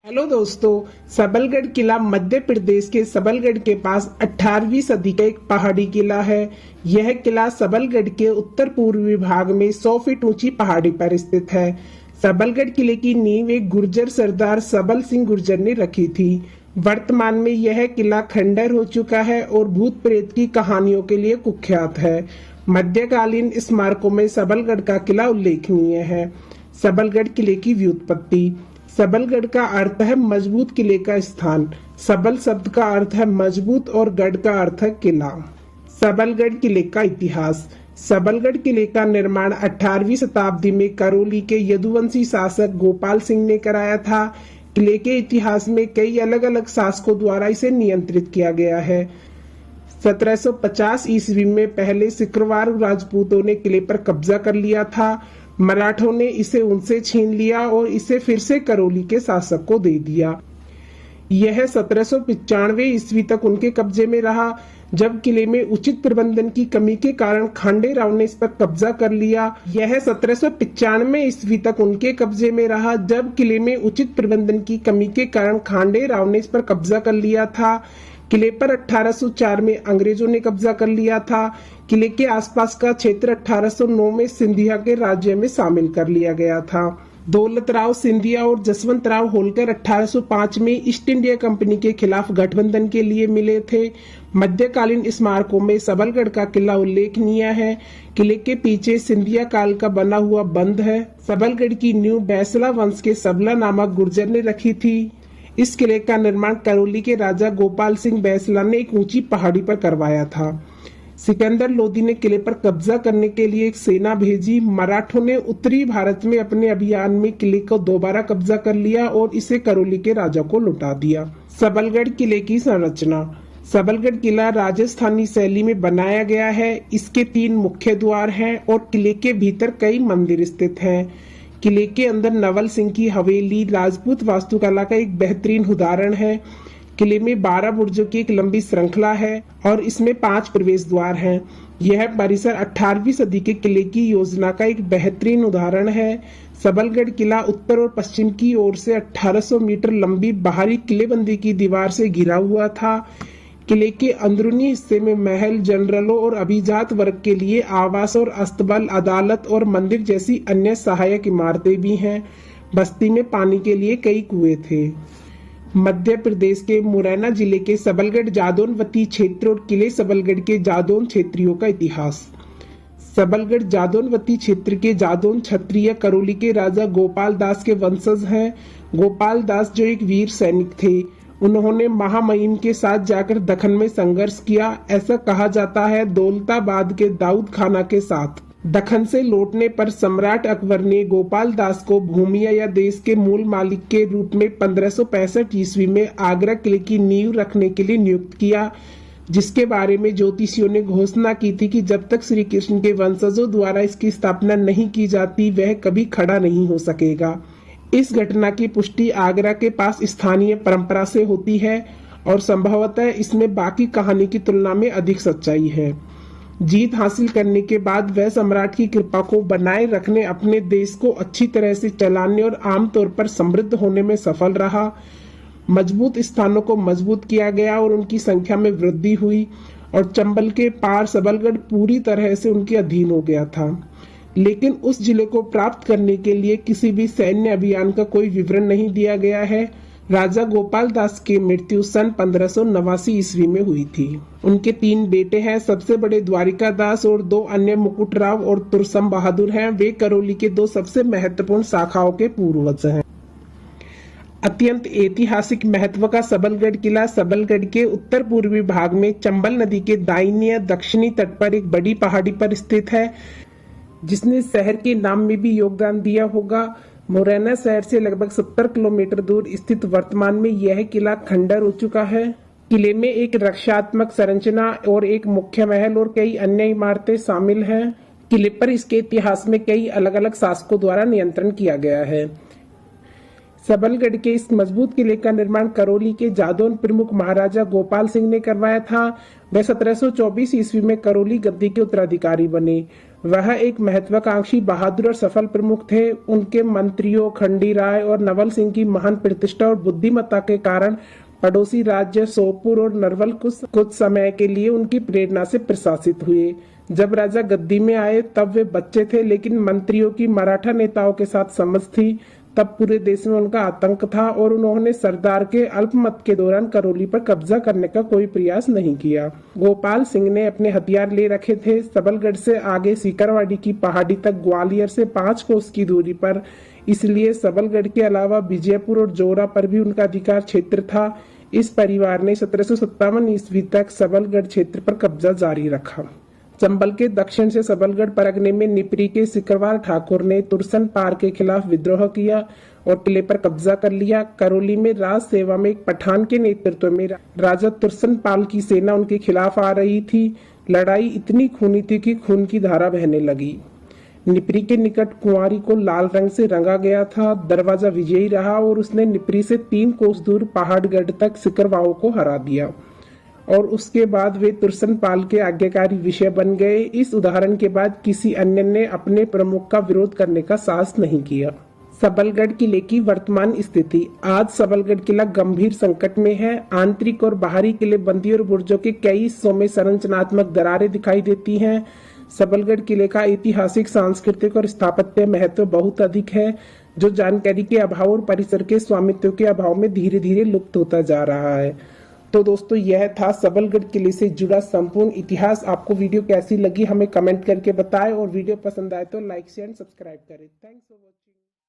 Hello दोस्तों, सबलगढ़ किला मध्य प्रदेश के सबलगढ़ के पास 18वीं सदी का एक पहाड़ी किला है। यह किला सबलगढ़ के उत्तर पूर्वी भाग में 100 फीट ऊंची पहाड़ी पर स्थित है। सबलगढ़ किले की नींव एक गुर्जर सरदार सबल सिंह गुर्जर ने रखी थी। वर्तमान में यह किला खंडर हो चुका है और भूत प्रेत की कहानियों के लिए कुख्यात है। मध्यकालीन स्मारकों में सबलगढ़ का किला उल्लेखनीय है। सबलगढ़ किले की व्युत्पत्ति। सबलगढ़ का अर्थ है मजबूत किले का स्थान। सबल शब्द का अर्थ है मजबूत और गढ़ का अर्थ है किला। सबलगढ़ किले का इतिहास। सबलगढ़ किले का निर्माण 18वीं शताब्दी में करौली के यदुवंशी शासक गोपाल सिंह ने कराया था। किले के इतिहास में कई अलग अलग शासकों द्वारा इसे नियंत्रित किया गया है। 1750 ईस्वी में पहले सिकरवार राजपूतों ने किले पर कब्जा कर लिया था। मराठों ने इसे उनसे छीन लिया और इसे फिर से करौली के शासक को दे दिया। यह 1795 ईस्वी तक उनके कब्जे में रहा। जब किले में उचित प्रबंधन की कमी के कारण खांडे राव ने इस पर कब्जा कर लिया। यह 1795 ईस्वी तक उनके कब्जे में रहा जब किले में उचित प्रबंधन की कमी के कारण खांडे राव ने इस पर कब्जा कर लिया था। किले पर 1804 में अंग्रेजों ने कब्जा कर लिया था। किले के आसपास का क्षेत्र 1809 में सिंधिया के राज्य में शामिल कर लिया गया था। दौलत राव सिंधिया और जसवंत राव होलकर 1805 में ईस्ट इंडिया कंपनी के खिलाफ गठबंधन के लिए मिले थे। मध्यकालीन स्मारकों में सबलगढ़ का किला उल्लेखनीय है। किले के पीछे सिंधिया काल का बना हुआ बंध है। सबलगढ़ की नींव बैसला वंश के सबला नामक गुर्जर ने रखी थी। इस किले का निर्माण करौली के राजा गोपाल सिंह बैसला ने एक ऊंची पहाड़ी पर करवाया था। सिकंदर लोदी ने किले पर कब्जा करने के लिए एक सेना भेजी। मराठों ने उत्तरी भारत में अपने अभियान में किले को दोबारा कब्जा कर लिया और इसे करौली के राजा को लौटा दिया। सबलगढ़ किले की संरचना। सबलगढ़ किला राजस्थानी शैली में बनाया गया है। इसके 3 मुख्य द्वार हैं और किले के भीतर कई मंदिर स्थित हैं। किले के अंदर नवल सिंह की हवेली राजपूत वास्तुकला का एक बेहतरीन उदाहरण है। किले में 12 बुर्जों की एक लंबी श्रृंखला है और इसमें 5 प्रवेश द्वार हैं। यह परिसर 18वीं सदी के किले की योजना का एक बेहतरीन उदाहरण है। सबलगढ़ किला उत्तर और पश्चिम की ओर से 1800 मीटर लंबी बाहरी किलेबंदी की दीवार से घिरा हुआ था। किले के अंदरूनी हिस्से में महल, जनरलों और अभिजात वर्ग के लिए आवास और अस्तबल, अदालत और मंदिर जैसी अन्य सहायक इमारतें भी हैं। बस्ती में पानी के लिए कई कुएं थे। मध्य प्रदेश के मुरैना जिले के सबलगढ़ जादौनवती क्षेत्र और किले सबलगढ़ के जादौन क्षेत्रियों का इतिहास। सबलगढ़ जादौनवती क्षेत्र के जादौन क्षत्रिय करौली के राजा गोपाल दास के वंशज हैं। गोपाल दास जो एक वीर सैनिक थे, उन्होंने महामहिम के साथ जाकर दक्खन में संघर्ष किया। ऐसा कहा जाता है दौलताबाद के दाऊद खाना के साथ दक्खन से लौटने पर सम्राट अकबर ने गोपाल दास को भूमिया या देश के मूल मालिक के रूप में 1565 ईस्वी में आगरा किले की नींव रखने के लिए नियुक्त किया, जिसके बारे में ज्योतिषियों ने घोषणा की थी कि जब तक श्री कृष्ण के वंशजों द्वारा इसकी स्थापना नहीं की जाती वह कभी खड़ा नहीं हो सकेगा। इस घटना की पुष्टि आगरा के पास स्थानीय परंपरा से होती है और संभवतः इसमें बाकी कहानी की तुलना में अधिक सच्चाई है। जीत हासिल करने के बाद वह सम्राट की कृपा को बनाए रखने, अपने देश को अच्छी तरह से चलाने और आमतौर पर समृद्ध होने में सफल रहा। मजबूत स्थानों को मजबूत किया गया और उनकी संख्या में वृद्धि हुई और चंबल के पार सबलगढ़ पूरी तरह से उनके अधीन हो गया था। लेकिन उस जिले को प्राप्त करने के लिए किसी भी सैन्य अभियान का कोई विवरण नहीं दिया गया है। राजा गोपाल दास की मृत्यु सन 1589 ईस्वी में हुई थी। उनके 3 बेटे हैं। सबसे बड़े द्वारिका दास और 2 अन्य मुकुटराव और तुरसम बहादुर हैं। वे करौली के 2 सबसे महत्वपूर्ण शाखाओं के पूर्वज हैं। अत्यंत ऐतिहासिक महत्व का सबलगढ़ किला सबलगढ़ के उत्तर पूर्वी भाग में चंबल नदी के दाहिने दक्षिणी तट पर एक बड़ी पहाड़ी पर स्थित है, जिसने शहर के नाम में भी योगदान दिया होगा। मुरैना शहर से लगभग 70 किलोमीटर दूर स्थित वर्तमान में यह किला खंडर हो चुका है। किले में एक रक्षात्मक संरचना और एक मुख्य महल और कई अन्य इमारतें शामिल हैं। किले पर इसके इतिहास में कई अलग अलग शासकों द्वारा नियंत्रण किया गया है। सबलगढ़ के इस मजबूत किले का निर्माण करौली के जादौन प्रमुख महाराजा गोपाल सिंह ने करवाया था। वह 1724 ईस्वी में करौली गद्दी के उत्तराधिकारी बने। वह एक महत्वाकांक्षी, बहादुर और सफल प्रमुख थे। उनके मंत्रियों खंडीराय और नवल सिंह की महान प्रतिष्ठा और बुद्धिमत्ता के कारण पड़ोसी राज्य सोपुर और नरवल कुछ समय के लिए उनकी प्रेरणा से प्रशासित हुए। जब राजा गद्दी में आए तब वे बच्चे थे, लेकिन मंत्रियों की मराठा नेताओं के साथ समझ थी। तब पूरे देश में उनका आतंक था और उन्होंने सरदार के अल्पमत के दौरान करौली पर कब्जा करने का कोई प्रयास नहीं किया। गोपाल सिंह ने अपने हथियार ले रखे थे। सबलगढ़ से आगे सीकरवाड़ी की पहाड़ी तक ग्वालियर से 5 कोस की दूरी पर, इसलिए सबलगढ़ के अलावा विजयपुर और जोरा पर भी उनका अधिकार क्षेत्र था। इस परिवार ने 1757 ईस्वी तक सबलगढ़ क्षेत्र पर कब्जा जारी रखा। चंबल के दक्षिण से सबलगढ़ परगने में निपरी के सिकरवार ठाकुर ने तुरसन पार के खिलाफ विद्रोह किया और किले पर कब्जा कर लिया। करौली में राज सेवा में एक पठान के नेतृत्व में राजा तुरसन पाल की सेना उनके खिलाफ आ रही थी। लड़ाई इतनी खूनी थी कि खून की धारा बहने लगी। निपरी के निकट कुंवारी को लाल रंग से रंगा गया था। दरवाजा विजयी रहा और उसने निपरी से 3 कोस दूर पहाड़गढ़ तक सिकरवाओं को हरा दिया और उसके बाद वे तुरसन पाल के आज्ञाकारी विषय बन गए। इस उदाहरण के बाद किसी अन्य ने अपने प्रमुख का विरोध करने का साहस नहीं किया। सबलगढ़ किले की वर्तमान स्थिति। आज सबलगढ़ किला गंभीर संकट में है। आंतरिक और बाहरी किलेबंदी और बुर्जों के कई हिस्सों में संरचनात्मक दरारें दिखाई देती हैं। सबलगढ़ किले का ऐतिहासिक, सांस्कृतिक और स्थापत्य महत्व बहुत अधिक है, जो जानकारी के अभाव और परिसर के स्वामित्व के अभाव में धीरे धीरे लुप्त होता जा रहा है। तो दोस्तों, यह था सबलगढ़ किले से जुड़ा संपूर्ण इतिहास। आपको वीडियो कैसी लगी हमें कमेंट करके बताएं और वीडियो पसंद आए तो लाइक शेयर एंड सब्सक्राइब करें। Thanks for watching.